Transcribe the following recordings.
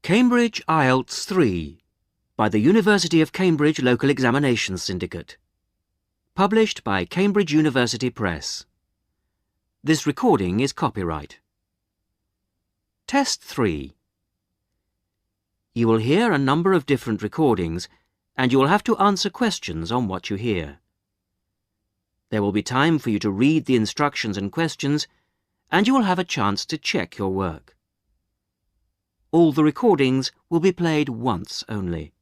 Cambridge IELTS 3 by the University of Cambridge Local Examinations Syndicate. Published by Cambridge University Press. This recording is copyright. Test 3. You will hear a number of different recordings and you will have to answer questions on what you hear. There will be time for you to read the instructions and questions and you will have a chance to check your work. All the recordings will be played once only.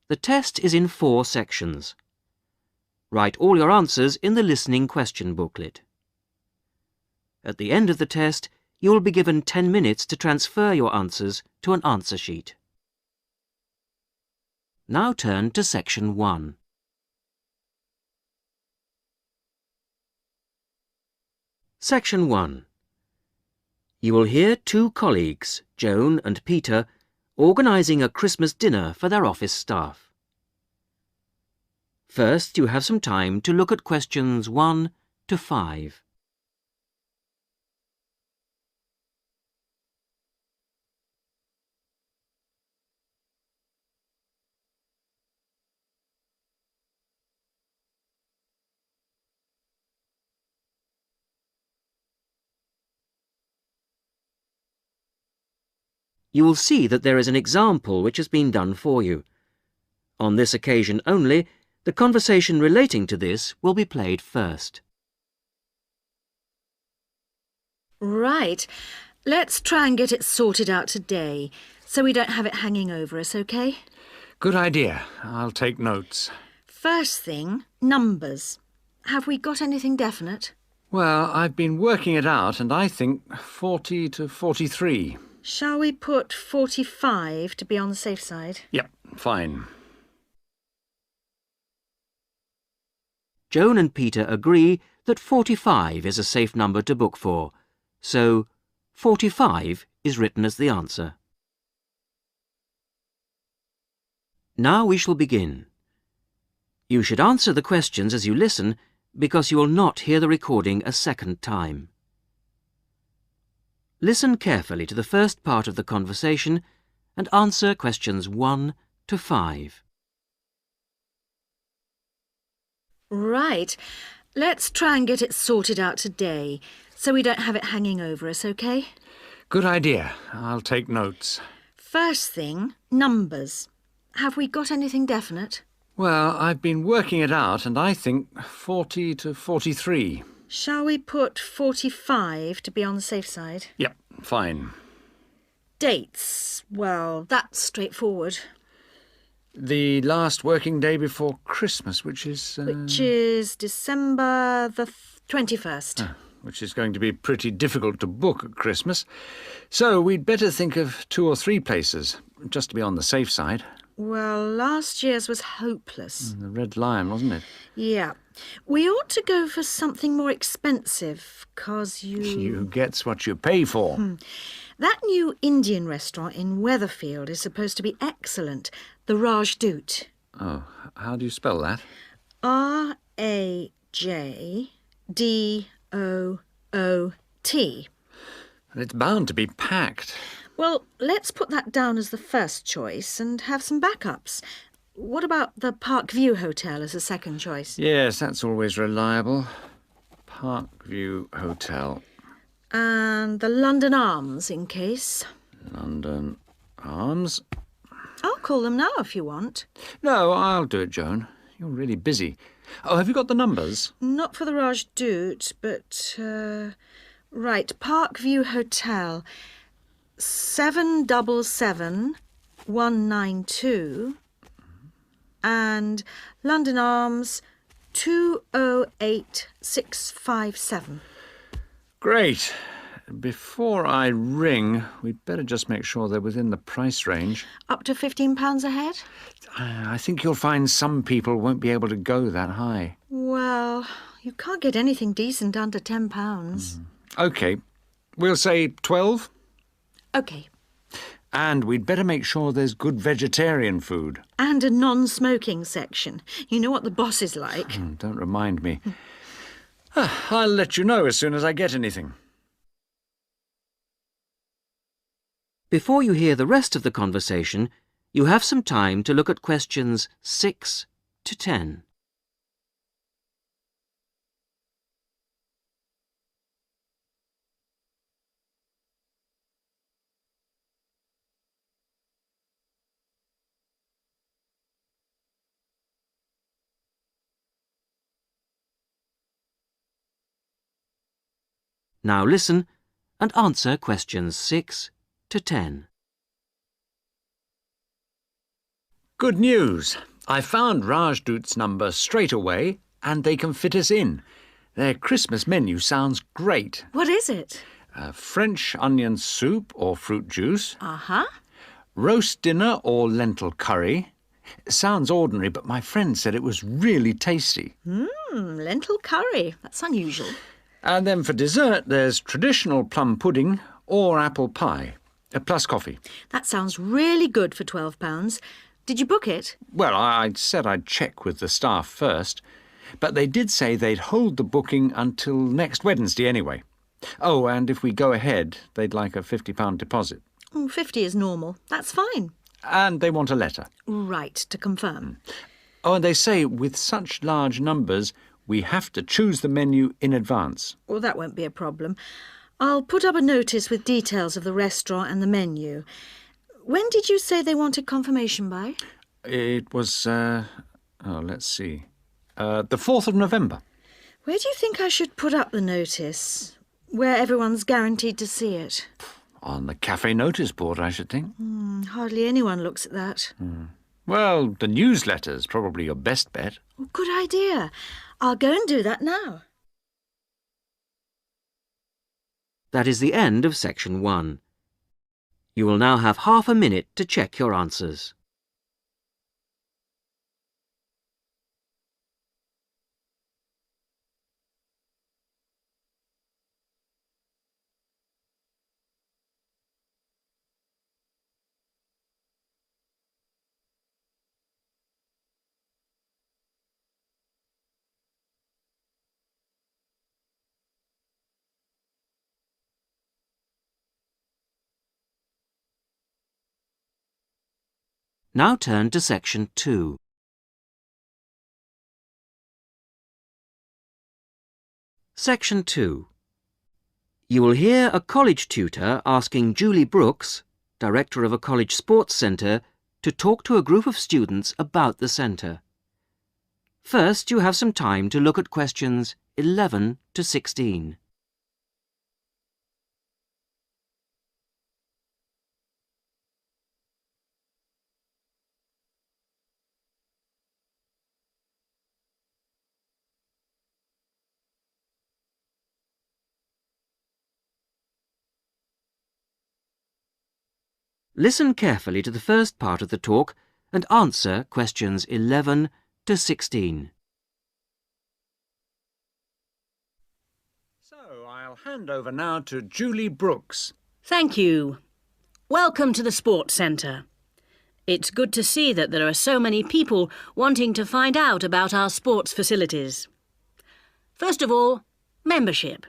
The test is in 4 sections. Write all your answers in the listening question booklet. At the end of the test, you will be given 10 minutes to transfer your answers to an answer sheet. Now turn to Section 1. Section 1. You will hear 2 colleagues, Joan and Peter, organising a Christmas dinner for their office staff. First, you have some time to look at questions 1 to 5. You will see that there is an example which has been done for you. On this occasion only, the conversation relating to this will be played first. Right. Let's try and get it sorted out today, so we don't have it hanging over us, OK? Good idea. I'll take notes. First thing, numbers. Have we got anything definite? Well, I've been working it out, and I think 40 to 43. Shall we put 45 to be on the safe side? Yep, fine. Joan and Peter agree that 45 is a safe number to book for, so 45 is written as the answer. Now we shall begin. You should answer the questions as you listen because you will not hear the recording a second time. Listen carefully to the first part of the conversation and answer questions 1 to 5. Right. Let's try and get it sorted out today, so we don't have it hanging over us, OK? Good idea. I'll take notes. First thing, numbers. Have we got anything definite? Well, I've been working it out, and I think 40 to 43. Shall we put 45 to be on the safe side? Yep, fine. Dates. Well, that's straightforward. The last working day before Christmas, which is... Which is December the 21st. Which is going to be pretty difficult to book at Christmas. So we'd better think of 2 or 3 places, just to be on the safe side. Well, last year's was hopeless. The Red Lion, wasn't it? Yeah. We ought to go for something more expensive, 'cause You gets what you pay for. That new Indian restaurant in Weatherfield is supposed to be excellent. The Rajdoot. Oh, how do you spell that? R-A-J-D-O-O-T. It's bound to be packed. Well, let's put that down as the first choice and have some backups. What about the Parkview Hotel as a second choice? Yes, that's always reliable. Parkview Hotel. And the London Arms, in case. London Arms. I'll call them now if you want. No, I'll do it, Joan. You're really busy. Oh, have you got the numbers? Not for the Rajdoot, but... right, Parkview Hotel. 777192 and London Arms 208657. Great. Before I ring, we'd better just make sure they're within the price range. Up to £15 a head? I think you'll find some people won't be able to go that high. Well, you can't get anything decent under £10. OK. We'll say 12. OK. And we'd better make sure there's good vegetarian food. And a non-smoking section. You know what the boss is like. Don't remind me. I'll let you know as soon as I get anything. Before you hear the rest of the conversation, you have some time to look at questions 6 to 10. Now listen and answer questions 6 to 10. Good news! I found Rajdoot's number straight away and they can fit us in. Their Christmas menu sounds great. What is it? French onion soup or fruit juice. Uh-huh. Roast dinner or lentil curry. Sounds ordinary, but my friend said it was really tasty. Lentil curry. That's unusual. And then for dessert, there's traditional plum pudding or apple pie, plus coffee. That sounds really good for £12. Did you book it? Well, I said I'd check with the staff first, but they did say they'd hold the booking until next Wednesday anyway. Oh, and if we go ahead, they'd like a £50 deposit. 50 is normal. That's fine. And they want a letter. Right, to confirm. Oh, and they say with such large numbers, we have to choose the menu in advance. Well, that won't be a problem. I'll put up a notice with details of the restaurant and the menu. When did you say they wanted confirmation by? It was, let's see, the 4th of November. Where do you think I should put up the notice? Where everyone's guaranteed to see it? On the cafe notice board, I should think. Hardly anyone looks at that. Well, the newsletter's probably your best bet. Oh, good idea. I'll go and do that now. That is the end of section 1. You will now have half a minute to check your answers. Now turn to section 2. Section 2. You will hear a college tutor asking Julie Brooks, director of a college sports centre, to talk to a group of students about the centre. First, you have some time to look at questions 11 to 16. Listen carefully to the first part of the talk and answer questions 11 to 16. So I'll hand over now to Julie Brooks. Thank you. Welcome to the Sports Centre. It's good to see that there are so many people wanting to find out about our sports facilities. First of all, membership.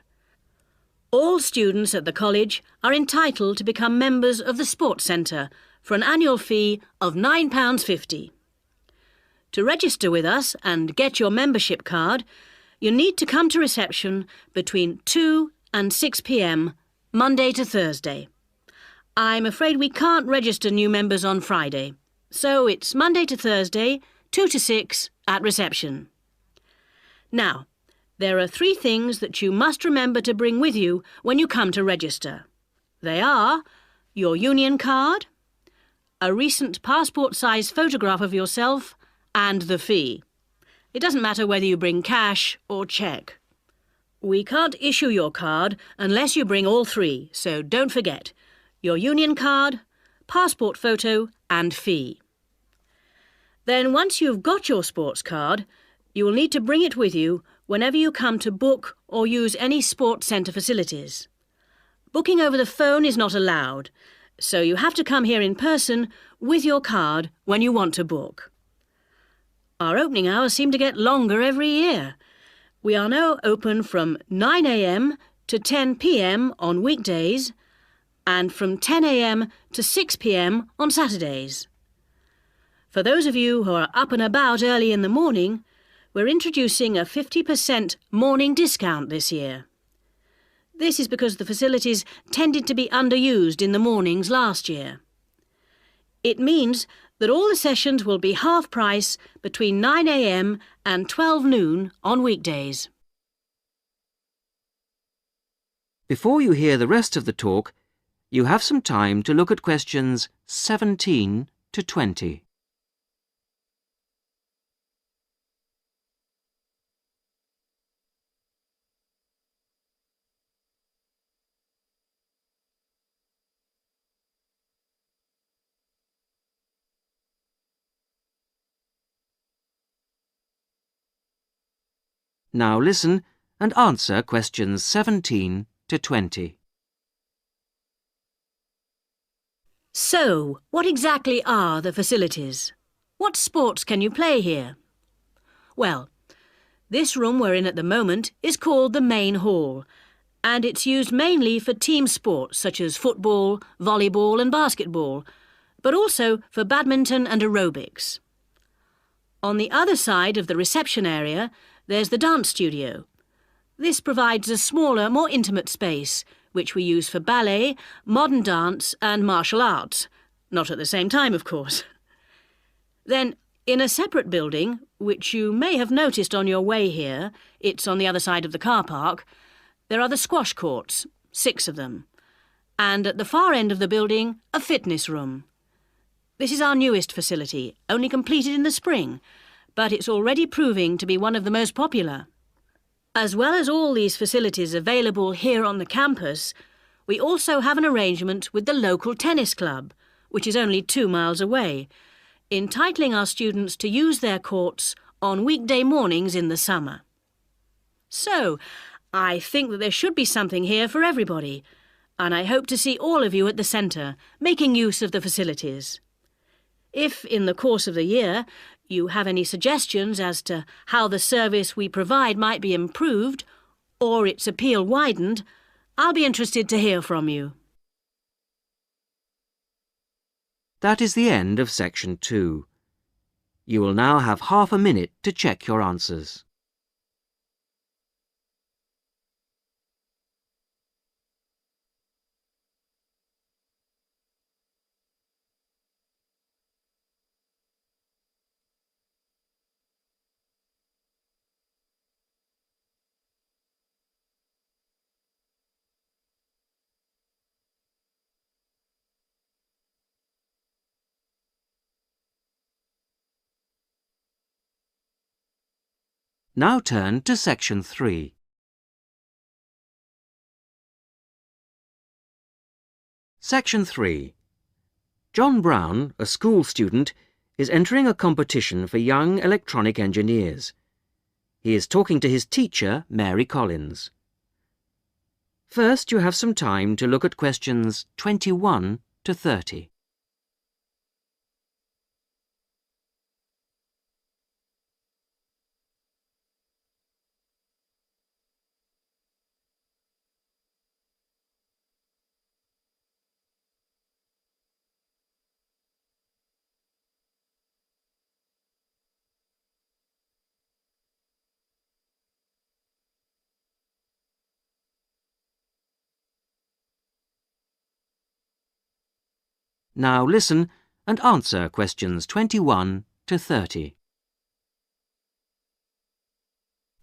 All students at the college are entitled to become members of the Sports Centre for an annual fee of £9.50. To register with us and get your membership card, you need to come to reception between 2 and 6 p.m, Monday to Thursday. I'm afraid we can't register new members on Friday, so it's Monday to Thursday, 2 to 6 at reception. Now, there are 3 things that you must remember to bring with you when you come to register. They are your union card, a recent passport-size photograph of yourself, and the fee. It doesn't matter whether you bring cash or cheque. We can't issue your card unless you bring all 3, so don't forget your union card, passport photo and fee. Then once you've got your sports card, you will need to bring it with you whenever you come to book or use any sports centre facilities. Booking over the phone is not allowed, so you have to come here in person with your card when you want to book. Our opening hours seem to get longer every year. We are now open from 9 a.m. to 10 p.m. on weekdays and from 10 a.m. to 6 p.m. on Saturdays. For those of you who are up and about early in the morning, we're introducing a 50% morning discount this year. This is because the facilities tended to be underused in the mornings last year. It means that all the sessions will be half price between 9 a.m. and 12 noon on weekdays. Before you hear the rest of the talk, you have some time to look at questions 17 to 20. Now listen and answer questions 17 to 20. So, what exactly are the facilities? What sports can you play here? Well, this room we're in at the moment is called the main hall, and it's used mainly for team sports such as football, volleyball and basketball, but also for badminton and aerobics. On the other side of the reception area, there's the dance studio. This provides a smaller, more intimate space, which we use for ballet, modern dance and martial arts. Not at the same time, of course. Then, in a separate building, which you may have noticed on your way here, it's on the other side of the car park, there are the squash courts, 6 of them. And at the far end of the building, a fitness room. This is our newest facility, only completed in the spring, but it's already proving to be one of the most popular. As well as all these facilities available here on the campus, we also have an arrangement with the local tennis club, which is only 2 miles away, entitling our students to use their courts on weekday mornings in the summer. So, I think that there should be something here for everybody, and I hope to see all of you at the centre, making use of the facilities. If, in the course of the year, you have any suggestions as to how the service we provide might be improved, or its appeal widened, I'll be interested to hear from you. That is the end of section 2. You will now have half a minute to check your answers. Now turn to section 3. Section 3. John Brown, a school student, is entering a competition for young electronic engineers. He is talking to his teacher, Mary Collins. First, you have some time to look at questions 21 to 30. Now listen and answer questions 21 to 30.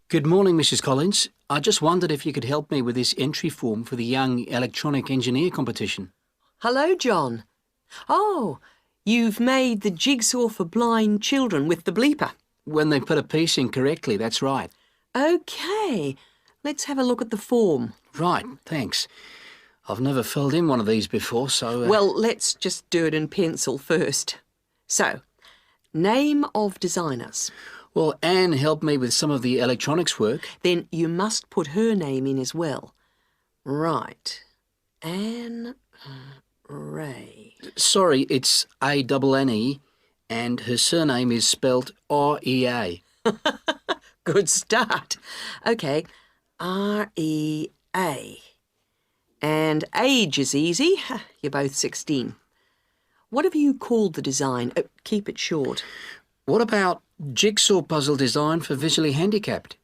Good morning, Mrs. Collins. I just wondered if you could help me with this entry form for the Young Electronic Engineer competition. Hello, John. Oh, you've made the jigsaw for blind children with the bleeper. When they put a piece in correctly, that's right. OK, let's have a look at the form. Right, thanks. I've never filled in one of these before, so... Well, let's just do it in pencil first. So, name of designers. Well, Anne helped me with some of the electronics work. Then you must put her name in as well. Right. Anne Ray. Sorry, it's A-N-N-E, and her surname is spelt R-E-A. Good start. OK, R-E-A. And age is easy. You're both 16. What have you called the design? Keep it short. What about jigsaw puzzle design for visually handicapped?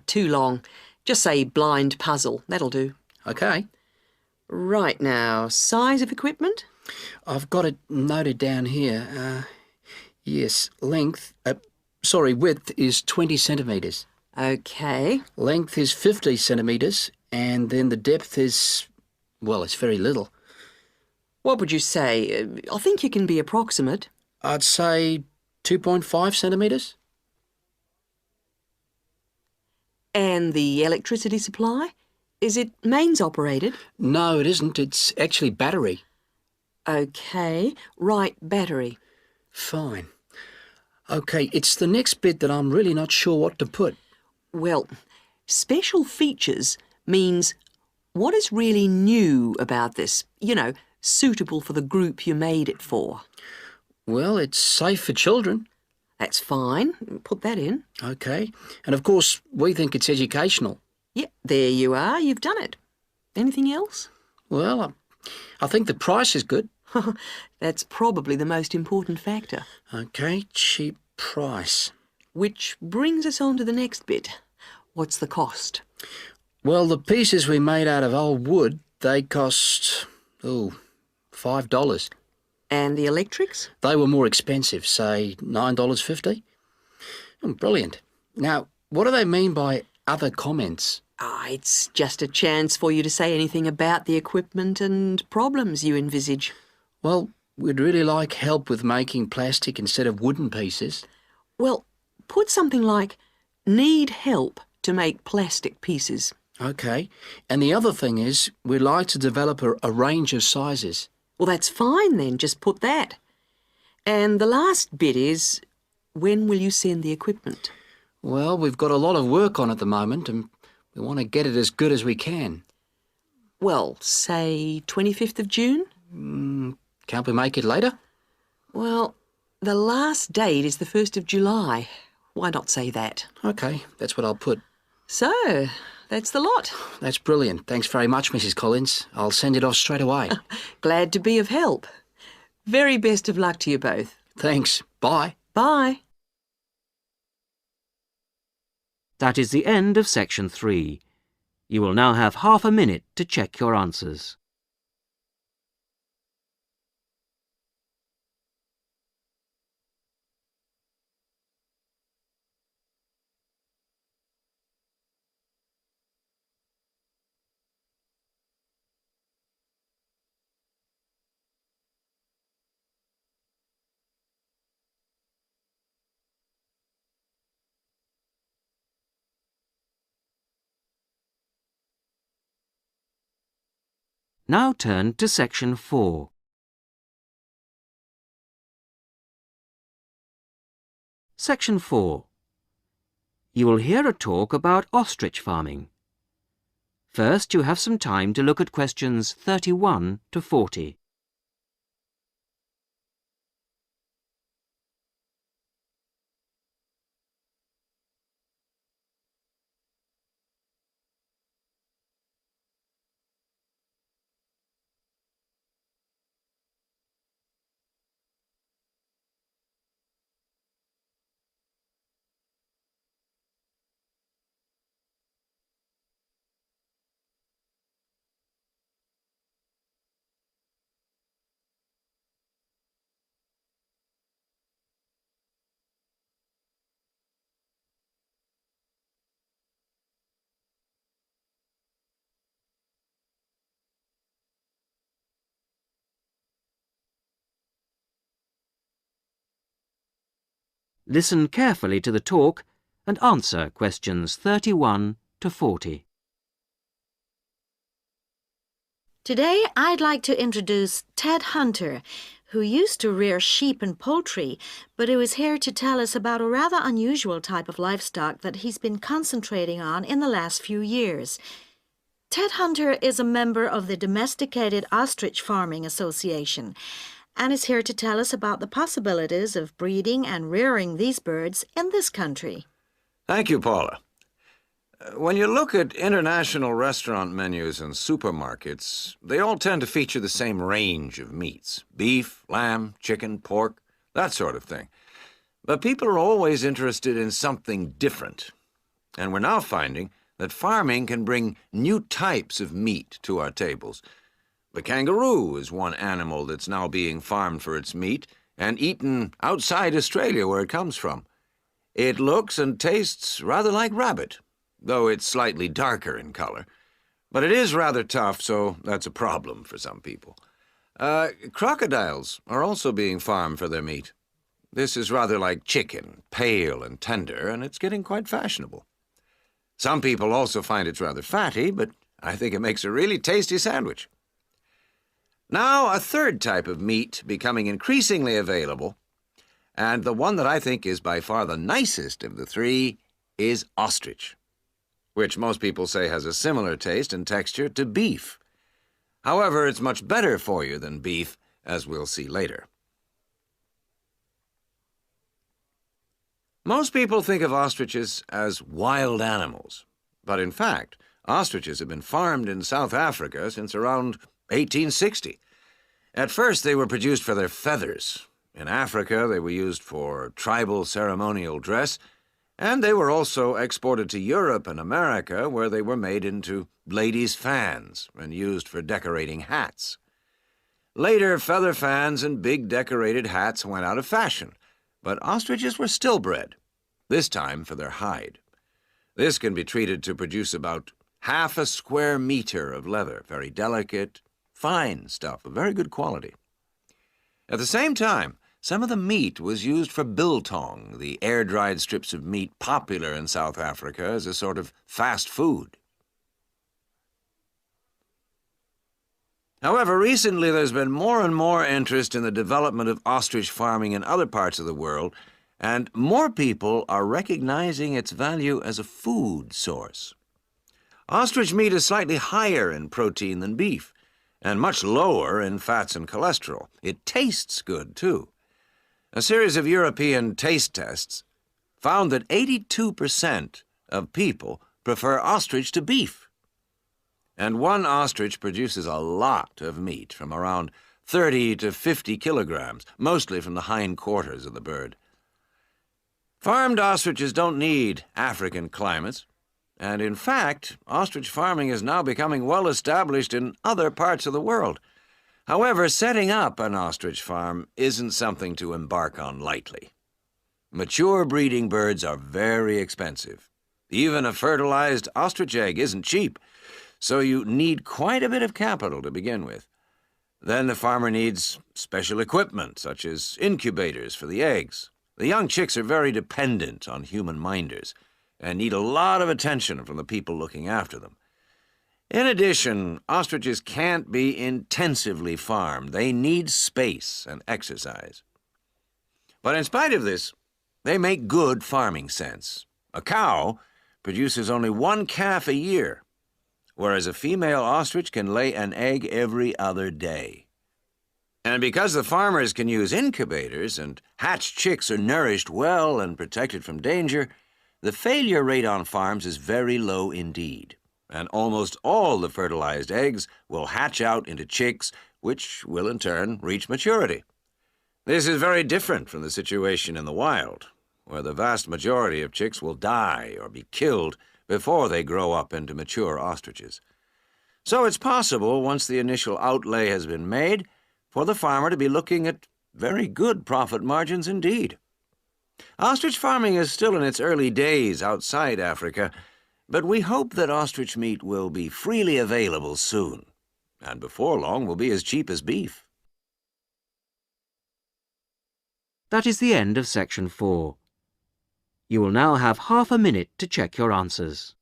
Too long. Just say blind puzzle. That'll do. Okay. Right now, size of equipment? I've got it noted down here. Yes, width is 20 centimetres. Okay. Length is 50 centimetres, and then the depth is, well, it's very little. What would you say? I think you can be approximate. I'd say 2.5 centimetres. And the electricity supply? Is it mains operated? No, it isn't. It's actually battery. Okay. Right, battery. Fine. Okay, it's the next bit that I'm really not sure what to put. Well, special features means what is really new about this? You know, suitable for the group you made it for. Well, it's safe for children. That's fine. Put that in. Okay. And of course, we think it's educational. Yeah, there you are. You've done it. Anything else? Well, I think the price is good. That's probably the most important factor. Okay, cheap price. Which brings us on to the next bit. What's the cost? Well, the pieces we made out of old wood, they cost, $5. And the electrics? They were more expensive, say $9.50. Brilliant. Now, what do they mean by other comments? It's just a chance for you to say anything about the equipment and problems you envisage. Well, we'd really like help with making plastic instead of wooden pieces. Well, put something like, need help to make plastic pieces. Okay. And the other thing is, we'd like to develop a range of sizes. Well, that's fine then. Just put that. And the last bit is, when will you send the equipment? Well, we've got a lot of work on at the moment and we want to get it as good as we can. Well, say 25th of June? Can't we make it later? Well, the last date is the 1st of July. Why not say that? Okay, that's what I'll put. So, that's the lot. That's brilliant. Thanks very much, Mrs. Collins. I'll send it off straight away. Glad to be of help. Very best of luck to you both. Thanks. Bye. Bye. That is the end of section 3. You will now have half a minute to check your answers. Now turn to section 4. Section 4. You will hear a talk about ostrich farming. First, you have some time to look at questions 31 to 40. Listen carefully to the talk and answer questions 31 to 40. Today, I'd like to introduce Ted Hunter, who used to rear sheep and poultry, but who is here to tell us about a rather unusual type of livestock that he's been concentrating on in the last few years. Ted Hunter is a member of the Domesticated Ostrich Farming Association and is here to tell us about the possibilities of breeding and rearing these birds in this country. Thank you, Paula. When you look at international restaurant menus and supermarkets, they all tend to feature the same range of meats: beef, lamb, chicken, pork, that sort of thing. But people are always interested in something different. And we're now finding that farming can bring new types of meat to our tables. The kangaroo is one animal that's now being farmed for its meat and eaten outside Australia, where it comes from. It looks and tastes rather like rabbit, though it's slightly darker in color. But it is rather tough, so that's a problem for some people. Crocodiles are also being farmed for their meat. This is rather like chicken, pale and tender, and it's getting quite fashionable. Some people also find it's rather fatty, but I think it makes a really tasty sandwich. Now, a third type of meat becoming increasingly available, and the one that I think is by far the nicest of the three, is ostrich, which most people say has a similar taste and texture to beef. However, it's much better for you than beef, as we'll see later. Most people think of ostriches as wild animals, but in fact, ostriches have been farmed in South Africa since around 1860. At first, they were produced for their feathers. In Africa, they were used for tribal ceremonial dress, and they were also exported to Europe and America, where they were made into ladies' fans and used for decorating hats. Later, feather fans and big decorated hats went out of fashion, but ostriches were still bred, this time for their hide. This can be treated to produce about half a square meter of leather, very delicate, fine stuff of very good quality. At the same time, some of the meat was used for biltong, the air-dried strips of meat popular in South Africa as a sort of fast food. However, recently there's been more and more interest in the development of ostrich farming in other parts of the world, and more people are recognizing its value as a food source. Ostrich meat is slightly higher in protein than beef, and much lower in fats and cholesterol. It tastes good, too. A series of European taste tests found that 82% of people prefer ostrich to beef. And one ostrich produces a lot of meat, from around 30 to 50 kilograms, mostly from the hindquarters of the bird. Farmed ostriches don't need African climates, and in fact, ostrich farming is now becoming well established in other parts of the world. However, setting up an ostrich farm isn't something to embark on lightly. Mature breeding birds are very expensive. Even a fertilized ostrich egg isn't cheap, so you need quite a bit of capital to begin with. Then the farmer needs special equipment, such as incubators for the eggs. The young chicks are very dependent on human minders and need a lot of attention from the people looking after them. In addition, ostriches can't be intensively farmed. They need space and exercise. But in spite of this, they make good farming sense. A cow produces only one calf a year, whereas a female ostrich can lay an egg every other day. And because the farmers can use incubators and hatched chicks are nourished well and protected from danger, the failure rate on farms is very low indeed, and almost all the fertilized eggs will hatch out into chicks, which will in turn reach maturity. This is very different from the situation in the wild, where the vast majority of chicks will die or be killed before they grow up into mature ostriches. So it's possible, once the initial outlay has been made, for the farmer to be looking at very good profit margins indeed. Ostrich farming is still in its early days outside Africa, but we hope that ostrich meat will be freely available soon, and before long will be as cheap as beef. That is the end of section 4. You will now have half a minute to check your answers.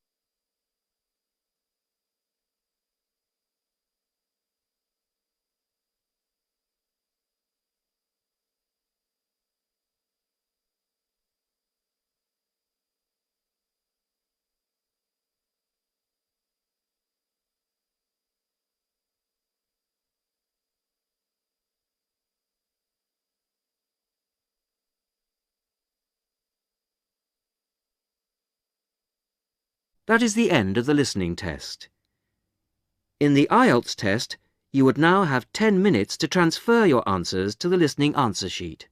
That is the end of the listening test. In the IELTS test, you would now have 10 minutes to transfer your answers to the listening answer sheet.